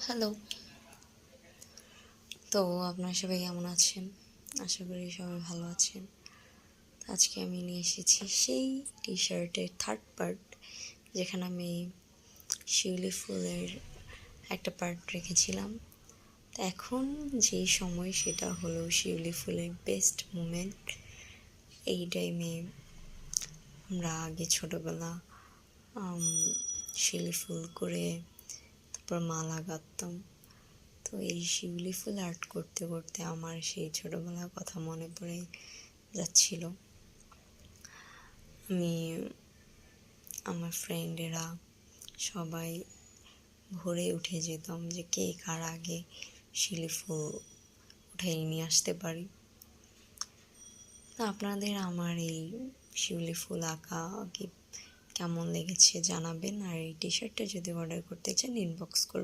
Hello. তো আপনারা সবাই কেমন আছেন? আশা করি সবাই ভালো আছেন। আজকে আমি নিয়ে এসেছি সেই টি-শার্টের থার্ড পার্ট, যেখানে আমি শিউলি ফুলের একটা পার্ট রেখেছিলাম। তো এখন যেই সময় সেটা হলো শিউলি ফুলের বেস্ট মোমেন্ট। এই টাইমে আমরা আগে ছোটোবেলা শিউলি ফুল করে তারপর মালা গাঁথতাম। তো এই শিউলি ফুল আর্ট করতে করতে আমার সেই ছোটোবেলার কথা মনে পড়ে যাচ্ছিল। আমি আমার ফ্রেন্ডেরা সবাই ভোরে উঠে যেতাম যে কে কার আগে শিউলি ফুল উঠে নিয়ে আসতে পারি। তো আপনাদের আমার এই শিউলি ফুল আঁকা কি কেমন লেগেছে জানাবেন। আর এই টি শার্টটা যদি অর্ডার করতে চান ইনবক্স করবেন।